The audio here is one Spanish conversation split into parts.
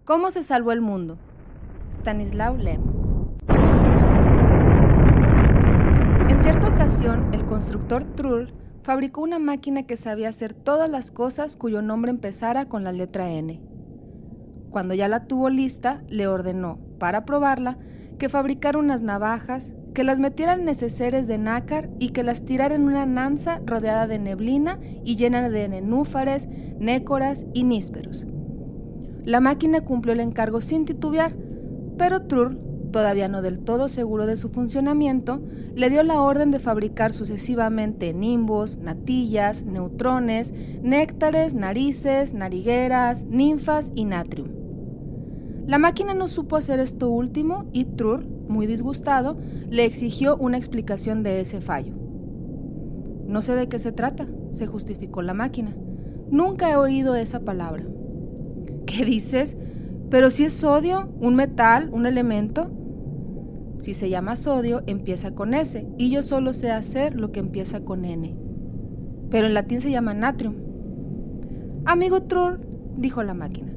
¿Cómo se salvó el mundo? Stanislaw Lem. En cierta ocasión, el constructor Trull fabricó una máquina que sabía hacer todas las cosas cuyo nombre empezara con la letra N. Cuando ya la tuvo lista, le ordenó, para probarla, que fabricara unas navajas, que las metiera en neceseres de nácar y que las tirara en una nanza rodeada de neblina y llena de nenúfares, nécoras y nísperos. La máquina cumplió el encargo sin titubear, pero Trull, todavía no del todo seguro de su funcionamiento, le dio la orden de fabricar sucesivamente nimbos, natillas, neutrones, néctares, narices, narigueras, ninfas y natrium. La máquina no supo hacer esto último y Trull, muy disgustado, le exigió una explicación de ese fallo. No sé de qué se trata, se justificó la máquina. Nunca he oído esa palabra. ¿Qué dices? ¿Pero si es sodio, un metal, un elemento? Si se llama sodio, empieza con S, y yo solo sé hacer lo que empieza con N. Pero en latín se llama natrium. Amigo Trull, dijo la máquina,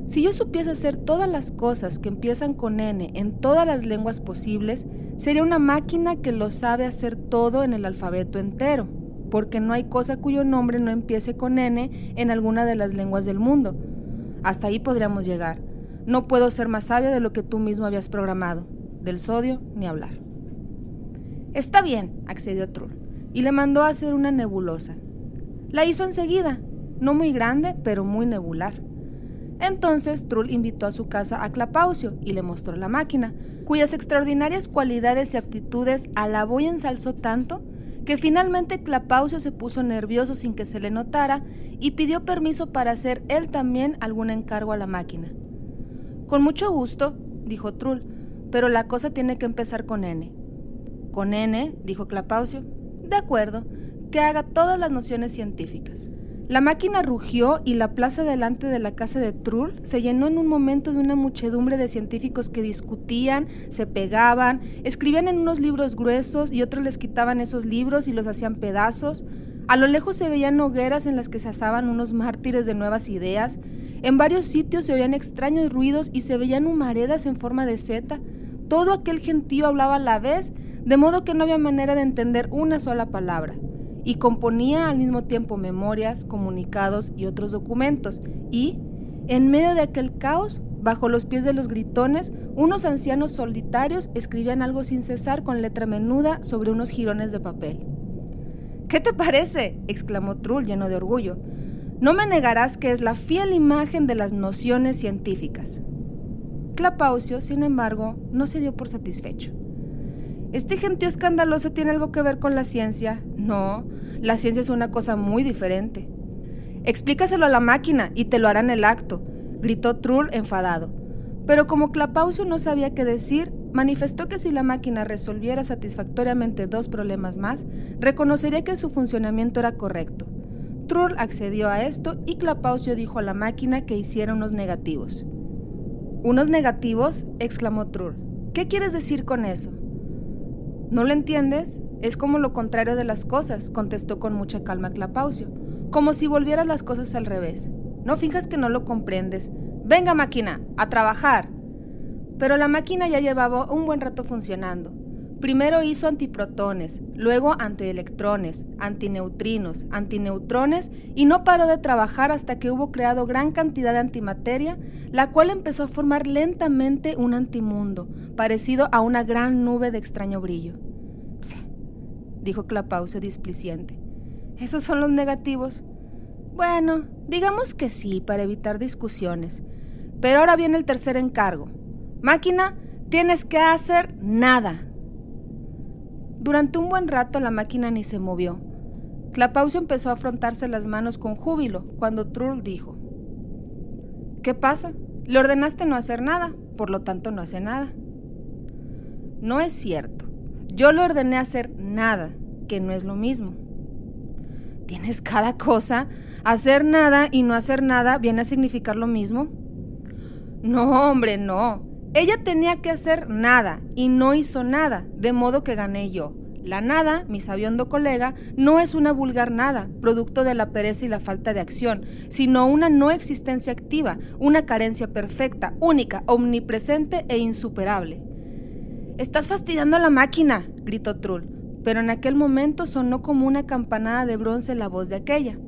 si yo supiese hacer todas las cosas que empiezan con N en todas las lenguas posibles, sería una máquina que lo sabe hacer todo en el alfabeto entero, porque no hay cosa cuyo nombre no empiece con N en alguna de las lenguas del mundo. Hasta ahí podríamos llegar. No puedo ser más sabia de lo que tú mismo habías programado. Del sodio, ni hablar. Está bien, accedió Trull, y le mandó a hacer una nebulosa. La hizo enseguida, no muy grande, pero muy nebular. Entonces Trull invitó a su casa a Clapaucio y le mostró la máquina, cuyas extraordinarias cualidades y aptitudes alabó y ensalzó tanto que finalmente Clapaucio se puso nervioso sin que se le notara y pidió permiso para hacer él también algún encargo a la máquina. Con mucho gusto, dijo Trull, pero la cosa tiene que empezar con N. ¿Con N?, dijo Clapaucio. De acuerdo, que haga todas las nociones científicas. La máquina rugió y la plaza delante de la casa de Trull se llenó en un momento de una muchedumbre de científicos que discutían, se pegaban, escribían en unos libros gruesos y otros les quitaban esos libros y los hacían pedazos. A lo lejos se veían hogueras en las que se asaban unos mártires de nuevas ideas. En varios sitios se oían extraños ruidos y se veían humaredas en forma de seta. Todo aquel gentío hablaba a la vez, de modo que no había manera de entender una sola palabra. Y componía al mismo tiempo memorias, comunicados y otros documentos, y, en medio de aquel caos, bajo los pies de los gritones, unos ancianos solitarios escribían algo sin cesar con letra menuda sobre unos jirones de papel. «¿Qué te parece?», exclamó Trull lleno de orgullo. «No me negarás que es la fiel imagen de las nociones científicas». Clapaucio, sin embargo, no se dio por satisfecho. ¿Este gentío escandaloso tiene algo que ver con la ciencia? No, la ciencia es una cosa muy diferente. Explícaselo a la máquina y te lo hará en el acto, gritó Trull enfadado. Pero como Clapaucio no sabía qué decir, manifestó que si la máquina resolviera satisfactoriamente dos problemas más, reconocería que su funcionamiento era correcto. Trull accedió a esto y Clapaucio dijo a la máquina que hiciera unos negativos. ¿Unos negativos?, exclamó Trull. ¿Qué quieres decir con eso? ¿No lo entiendes? Es como lo contrario de las cosas, contestó con mucha calma Clapaucio, como si volvieras las cosas al revés. No finjas que no lo comprendes. ¡Venga, máquina, a trabajar! Pero la máquina ya llevaba un buen rato funcionando. Primero hizo antiprotones, luego antielectrones, antineutrinos, antineutrones y no paró de trabajar hasta que hubo creado gran cantidad de antimateria, la cual empezó a formar lentamente un antimundo, parecido a una gran nube de extraño brillo. «Psst», dijo Clapaucio displiciente. «¿Esos son los negativos?» «Bueno, digamos que sí, para evitar discusiones. Pero ahora viene el tercer encargo. Máquina, tienes que hacer nada». Durante un buen rato la máquina ni se movió. Clapaucio empezó a frotarse las manos con júbilo cuando Trull dijo: «¿Qué pasa? Le ordenaste no hacer nada, por lo tanto no hace nada». «No es cierto. Yo le ordené hacer nada, que no es lo mismo». «¿Tienes cada cosa? Hacer nada y no hacer nada viene a significar lo mismo». «No, hombre, no. Ella tenía que hacer nada y no hizo nada, de modo que gané yo. La nada, mi sabiondo colega, no es una vulgar nada, producto de la pereza y la falta de acción, sino una no existencia activa, una carencia perfecta, única, omnipresente e insuperable. «¡Estás fastidiando a la máquina!», gritó Trull, pero en aquel momento sonó como una campanada de bronce la voz de aquella.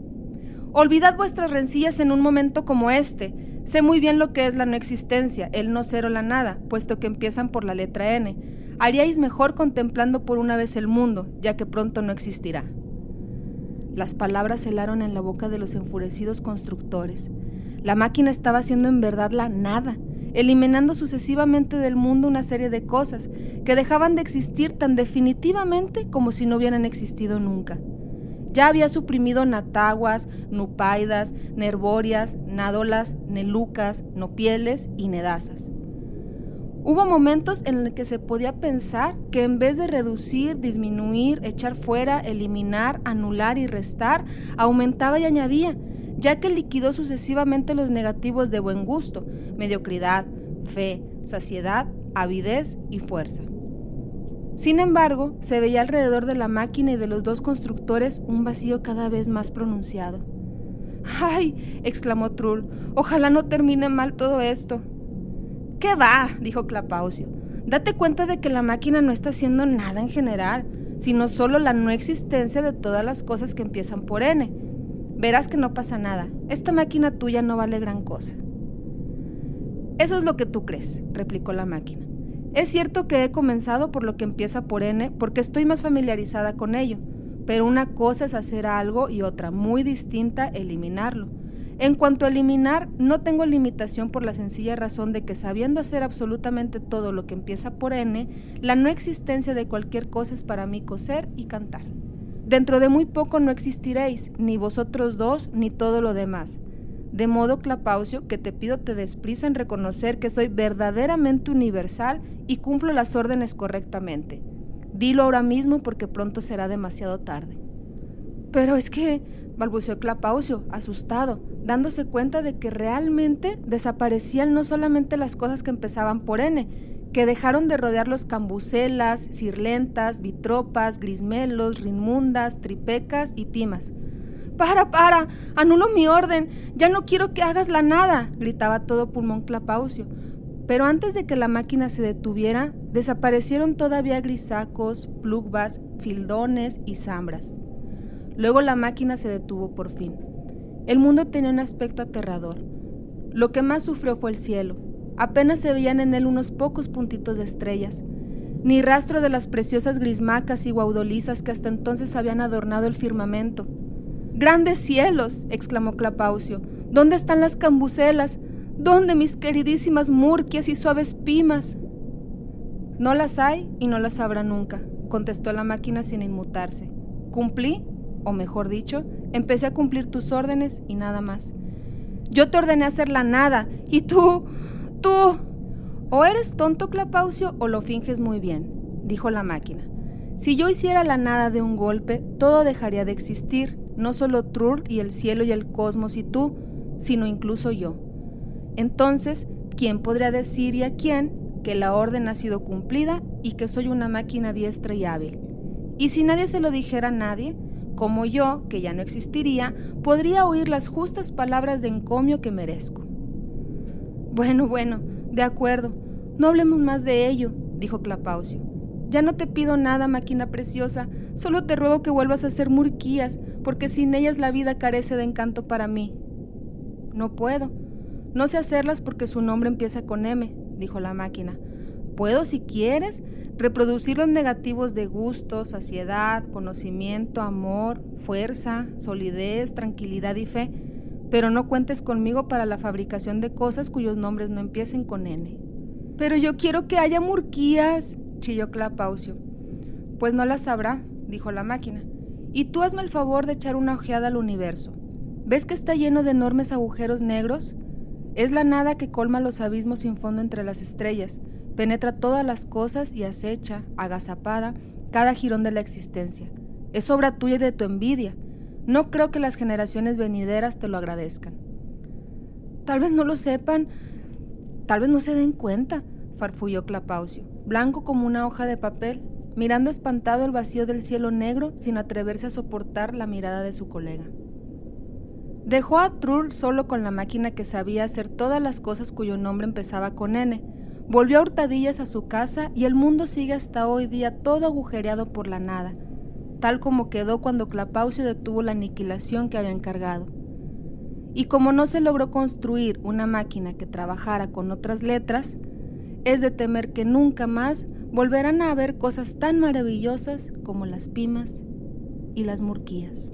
«Olvidad vuestras rencillas en un momento como este. Sé muy bien lo que es la no existencia, el no ser o la nada, puesto que empiezan por la letra N. Haríais mejor contemplando por una vez el mundo, ya que pronto no existirá». Las palabras helaron en la boca de los enfurecidos constructores. La máquina estaba haciendo en verdad la nada, eliminando sucesivamente del mundo una serie de cosas que dejaban de existir tan definitivamente como si no hubieran existido nunca. Ya había suprimido nataguas, nupaidas, nerbóreas, nádolas, nelucas, nopieles y nedazas. Hubo momentos en los que se podía pensar que en vez de reducir, disminuir, echar fuera, eliminar, anular y restar, aumentaba y añadía, ya que liquidó sucesivamente los negativos de buen gusto, mediocridad, fe, saciedad, avidez y fuerza. Sin embargo, se veía alrededor de la máquina y de los dos constructores un vacío cada vez más pronunciado. «¡Ay!», exclamó Trull, «ojalá no termine mal todo esto». «¿Qué va?», dijo Clapaucio. «Date cuenta de que la máquina no está haciendo nada en general, sino solo la no existencia de todas las cosas que empiezan por N. Verás que no pasa nada. Esta máquina tuya no vale gran cosa». «Eso es lo que tú crees», replicó la máquina. «Es cierto que he comenzado por lo que empieza por N porque estoy más familiarizada con ello, pero una cosa es hacer algo y otra, muy distinta, eliminarlo. En cuanto a eliminar, no tengo limitación por la sencilla razón de que sabiendo hacer absolutamente todo lo que empieza por N, la no existencia de cualquier cosa es para mí coser y cantar. Dentro de muy poco no existiréis, ni vosotros dos, ni todo lo demás. De modo, Clapaucio, que te pido te des prisa en reconocer que soy verdaderamente universal y cumplo las órdenes correctamente. Dilo ahora mismo porque pronto será demasiado tarde». «Pero es que», balbuceó Clapaucio, asustado, dándose cuenta de que realmente desaparecían no solamente las cosas que empezaban por N, que dejaron de rodear los cambucelas, cirlentas, vitropas, grismelos, rinmundas, tripecas y pimas. «¡Para! ¡Anulo mi orden! ¡Ya no quiero que hagas la nada!», gritaba a todo pulmón Clapaucio. Pero antes de que la máquina se detuviera, desaparecieron todavía grisacos, plugbas, fildones y zambras. Luego la máquina se detuvo por fin. El mundo tenía un aspecto aterrador. Lo que más sufrió fue el cielo. Apenas se veían en él unos pocos puntitos de estrellas, ni rastro de las preciosas grismacas y guaudolizas que hasta entonces habían adornado el firmamento. «¡Grandes cielos!», exclamó Clapaucio. «¿Dónde están las cambucelas? ¿Dónde mis queridísimas murquias y suaves pimas?». «No las hay y no las habrá nunca», contestó la máquina sin inmutarse. «Cumplí, o mejor dicho, empecé a cumplir tus órdenes y nada más. Yo te ordené hacer la nada y tú... O eres tonto, Clapaucio, o lo finges muy bien», dijo la máquina. «Si yo hiciera la nada de un golpe, todo dejaría de existir, no solo Trull y el cielo y el cosmos y tú, sino incluso yo. Entonces, ¿quién podría decir y a quién que la orden ha sido cumplida y que soy una máquina diestra y hábil? Y si nadie se lo dijera a nadie, como yo, que ya no existiría, podría oír las justas palabras de encomio que merezco». Bueno, de acuerdo, no hablemos más de ello», dijo Clapaucio. «Ya no te pido nada, máquina preciosa, solo te ruego que vuelvas a hacer murquías, porque sin ellas la vida carece de encanto para mí». «No puedo. No sé hacerlas porque su nombre empieza con M», dijo la máquina. «Puedo, si quieres, reproducir los negativos de gusto, saciedad, conocimiento, amor, fuerza, solidez, tranquilidad y fe, pero no cuentes conmigo para la fabricación de cosas cuyos nombres no empiecen con N». «Pero yo quiero que haya murquías», chilló Clapaucio. «Pues no las habrá», dijo la máquina. «Y tú hazme el favor de echar una ojeada al universo. ¿Ves que está lleno de enormes agujeros negros? Es la nada que colma los abismos sin fondo entre las estrellas, penetra todas las cosas y acecha, agazapada, cada jirón de la existencia. Es obra tuya y de tu envidia. No creo que las generaciones venideras te lo agradezcan». «Tal vez no lo sepan, tal vez no se den cuenta», farfulló Clapaucio, blanco como una hoja de papel, mirando espantado el vacío del cielo negro sin atreverse a soportar la mirada de su colega. Dejó a Trull solo con la máquina que sabía hacer todas las cosas cuyo nombre empezaba con N. Volvió a hurtadillas a su casa y el mundo sigue hasta hoy día todo agujereado por la nada, tal como quedó cuando Clapaucio detuvo la aniquilación que había encargado. Y como no se logró construir una máquina que trabajara con otras letras, es de temer que nunca más volverán a haber cosas tan maravillosas como las pimas y las murquías.